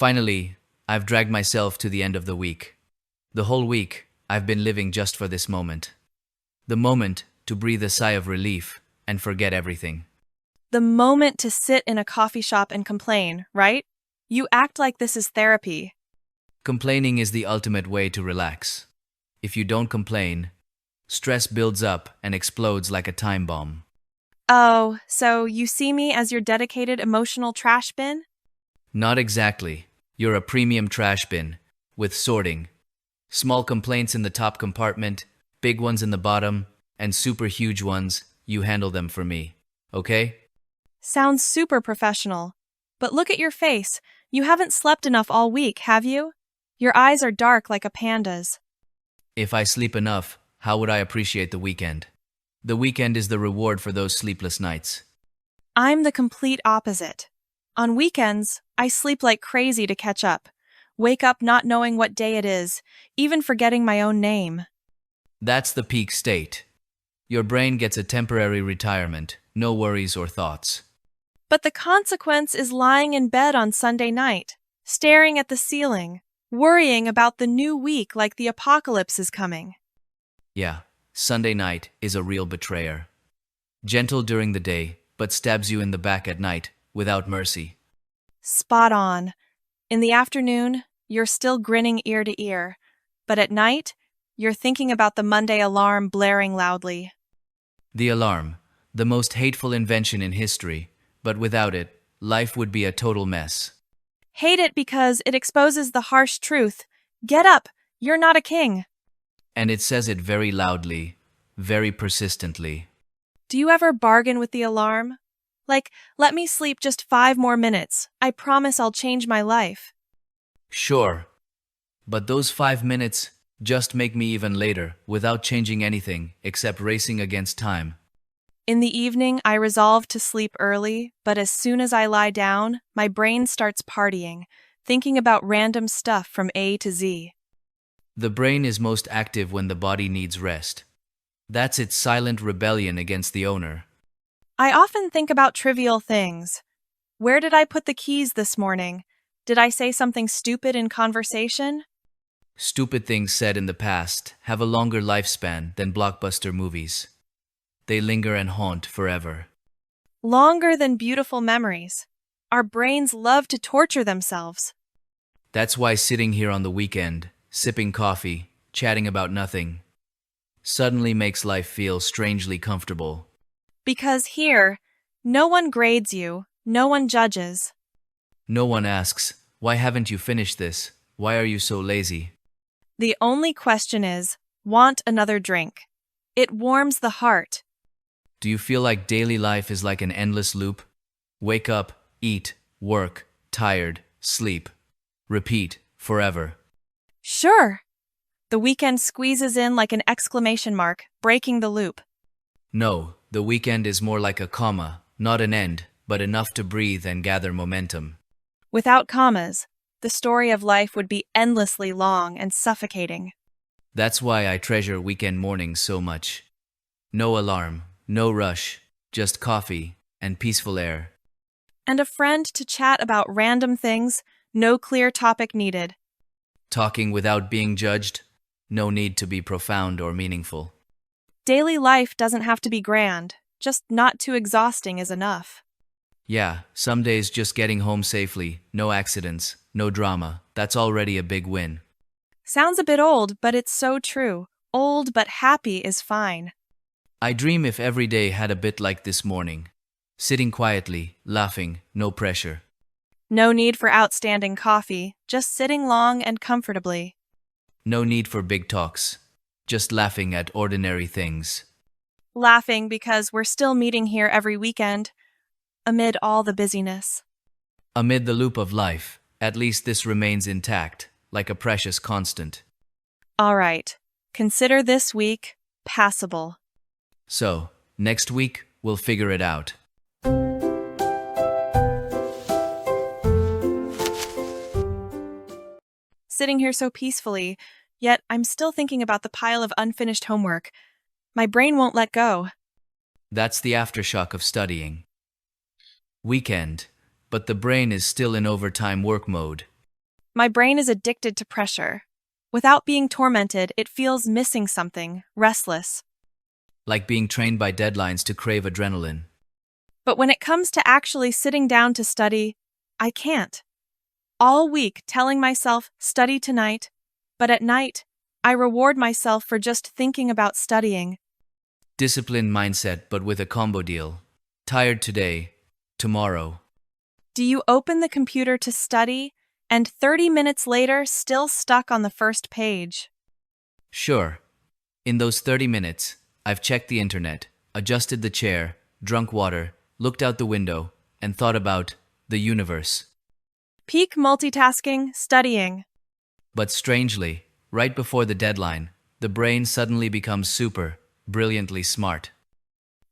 Finally, I've dragged myself to the end of the week. The whole week, I've been living just for this moment. The moment to breathe a sigh of relief and forget everything. The moment to sit in a coffee shop and complain, right? You act like this is therapy. Complaining is the ultimate way to relax. If you don't complain, stress builds up and explodes like a time bomb. Oh, so you see me as your dedicated emotional trash bin? Not exactly. You're a premium trash bin, with sorting. Small complaints in the top compartment, big ones in the bottom, and super huge ones, you handle them for me. Okay? Sounds super professional. But look at your face. You haven't slept enough all week, have you? Your eyes are dark like a panda's. If I sleep enough, how would I appreciate the weekend? The weekend is the reward for those sleepless nights. I'm the complete opposite. On weekends, I sleep like crazy to catch up. Wake up not knowing what day it is, even forgetting my own name. That's the peak state. Your brain gets a temporary retirement, no worries or thoughts. But the consequence is lying in bed on Sunday night, staring at the ceiling, worrying about the new week like the apocalypse is coming. Yeah, Sunday night is a real betrayer. Gentle during the day, but stabs you in the back at night, without mercy. Spot on. In the afternoon, you're still grinning ear to ear, but at night, you're thinking about the Monday alarm blaring loudly. The alarm, the most hateful invention in history, but without it, life would be a total mess. Hate it because it exposes the harsh truth. Get up, you're not a king. And it says it very loudly, very persistently. Do you ever bargain with the alarm? Like, let me sleep just 5 more minutes. I promise I'll change my life. Sure. But those 5 minutes just make me even later, without changing anything except racing against time. In the evening, I resolve to sleep early, but as soon as I lie down, my brain starts partying, thinking about random stuff from A to Z. The brain is most active when the body needs rest. That's its silent rebellion against the owner. I often think about trivial things. Where did I put the keys this morning? Did I say something stupid in conversation? Stupid things said in the past have a longer lifespan than blockbuster movies. They linger and haunt forever. Longer than beautiful memories. Our brains love to torture themselves. That's why sitting here on the weekend, sipping coffee, chatting about nothing, suddenly makes life feel strangely comfortable. Because here, no one grades you, no one judges. No one asks, why haven't you finished this? Why are you so lazy? The only question is, want another drink? It warms the heart. Do you feel like daily life is like an endless loop? Wake up, eat, work, tired, sleep. Repeat, forever. Sure. The weekend squeezes in like an exclamation mark, breaking the loop. No, the weekend is more like a comma, not an end, but enough to breathe and gather momentum. Without commas, the story of life would be endlessly long and suffocating. That's why I treasure weekend mornings so much. No alarm, no rush, just coffee and peaceful air. And a friend to chat about random things, no clear topic needed. Talking without being judged, no need to be profound or meaningful. Daily life doesn't have to be grand, just not too exhausting is enough. Yeah, some days just getting home safely, no accidents, no drama, that's already a big win. Sounds a bit old, but it's so true. Old but happy is fine. I dream if every day had a bit like this morning. Sitting quietly, laughing, no pressure. No need for outstanding coffee, just sitting long and comfortably. No need for big talks. Just laughing at ordinary things. Laughing because we're still meeting here every weekend, amid all the busyness. Amid the loop of life, at least this remains intact, like a precious constant. All right, consider this week passable. So, next week, we'll figure it out. Sitting here so peacefully, yet I'm still thinking about the pile of unfinished homework. My brain won't let go. That's the aftershock of studying. Weekend, but the brain is still in overtime work mode. My brain is addicted to pressure. Without being tormented, it feels missing something, restless. Like being trained by deadlines to crave adrenaline. But when it comes to actually sitting down to study, I can't. All week telling myself, study tonight, but at night, I reward myself for just thinking about studying. Disciplined mindset, but with a combo deal. Tired today, tomorrow. Do you open the computer to study, and 30 minutes later, still stuck on the first page? Sure. In those 30 minutes, I've checked the internet, adjusted the chair, drunk water, looked out the window, and thought about the universe. Peak multitasking, studying. But strangely, right before the deadline, the brain suddenly becomes super, brilliantly smart.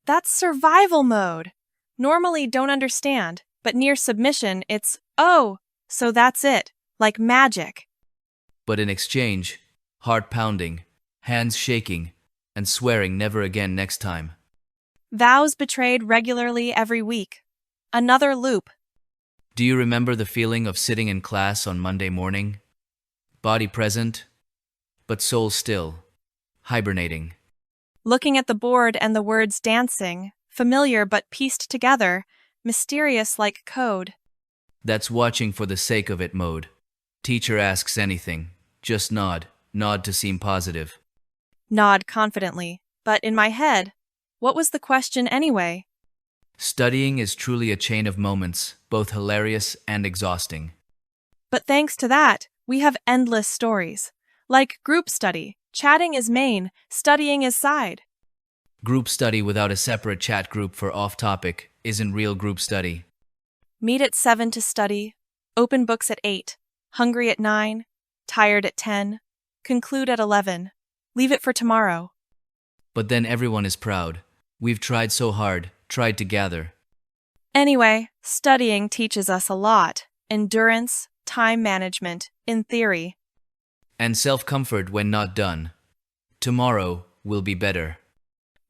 That's survival mode. Normally don't understand, but near submission, it's, oh, so that's it, like magic. But in exchange, heart pounding, hands shaking, and swearing never again next time. Vows betrayed regularly every week. Another loop. Do you remember the feeling of sitting in class on Monday morning? Body present, but soul still, hibernating. Looking at the board and the words dancing, familiar but pieced together, mysterious like code. That's watching for the sake of it mode. Teacher asks anything, just nod, nod to seem positive. Nod confidently, but in my head, what was the question anyway? Studying is truly a chain of moments, both hilarious and exhausting. But thanks to that, we have endless stories. Like group study, chatting is main, studying is side. Group study without a separate chat group for off-topic isn't real group study. Meet at 7 to study, open books at 8, hungry at 9, tired at 10, conclude at 11, leave it for tomorrow. But then everyone is proud. We've tried so hard, tried to gather. Anyway, studying teaches us a lot. Endurance, time management, in theory. And self-comfort when not done. Tomorrow will be better.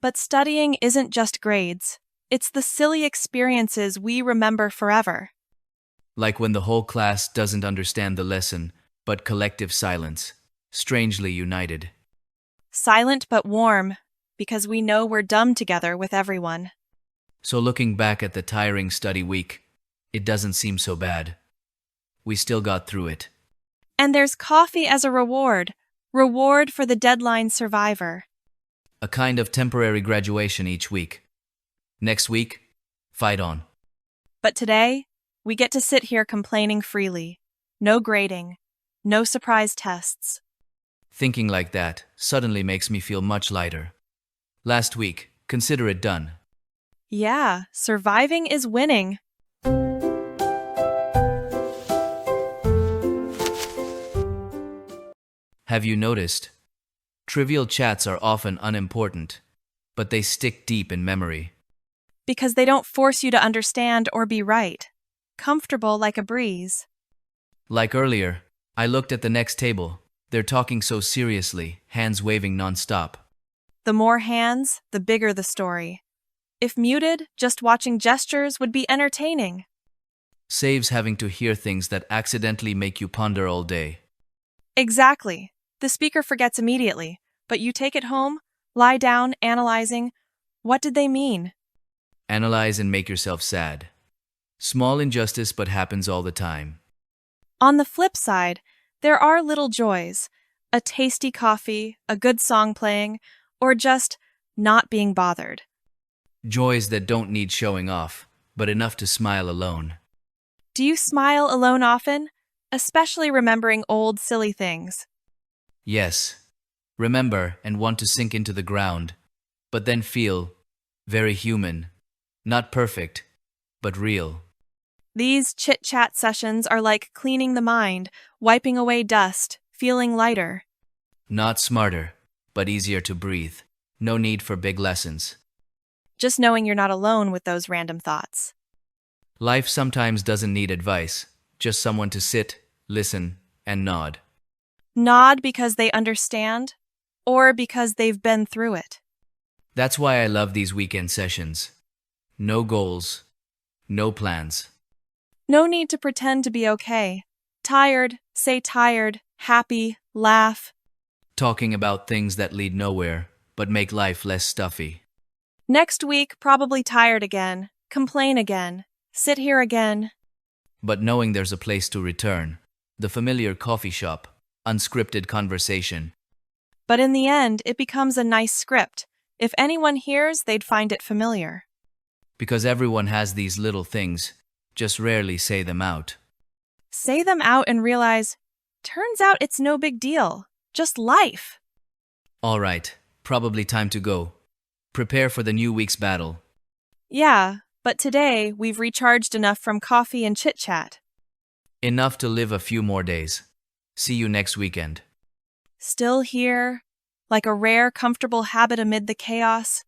But studying isn't just grades. It's the silly experiences we remember forever. Like when the whole class doesn't understand the lesson, but collective silence, strangely united. Silent but warm, because we know we're dumb together with everyone. So looking back at the tiring study week, it doesn't seem so bad. We still got through it. And there's coffee as a reward. Reward for the deadline survivor. A kind of temporary graduation each week. Next week, fight on. But today, we get to sit here complaining freely. No grading. No surprise tests. Thinking like that suddenly makes me feel much lighter. Last week, consider it done. Yeah, surviving is winning. Have you noticed? Trivial chats are often unimportant, but they stick deep in memory. Because they don't force you to understand or be right. Comfortable like a breeze. Like earlier, I looked at the next table. They're talking so seriously, hands waving nonstop. The more hands, the bigger the story. If muted, just watching gestures would be entertaining. Saves having to hear things that accidentally make you ponder all day. Exactly. The speaker forgets immediately, but you take it home, lie down, analyzing. What did they mean? Analyze and make yourself sad. Small injustice but happens all the time. On the flip side, there are little joys. A tasty coffee, a good song playing, or just not being bothered. Joys that don't need showing off, but enough to smile alone. Do you smile alone often? Especially remembering old silly things. Yes. Remember and want to sink into the ground, but then feel very human. Not perfect, but real. These chit-chat sessions are like cleaning the mind, wiping away dust, feeling lighter. Not smarter, but easier to breathe. No need for big lessons. Just knowing you're not alone with those random thoughts. Life sometimes doesn't need advice, just someone to sit, listen, and nod. Nod because they understand, or because they've been through it. That's why I love these weekend sessions. No goals, no plans. No need to pretend to be okay. Tired, say tired, happy, laugh. Talking about things that lead nowhere, but make life less stuffy. Next week, probably tired again, complain again, sit here again. But knowing there's a place to return. The familiar coffee shop, unscripted conversation. But in the end, it becomes a nice script. If anyone hears, they'd find it familiar. Because everyone has these little things, just rarely say them out. Say them out and realize, turns out it's no big deal, just life. All right, probably time to go. Prepare for the new week's battle. Yeah, but today we've recharged enough from coffee and chit-chat. Enough to live a few more days. See you next weekend. Still here, like a rare, comfortable habit amid the chaos.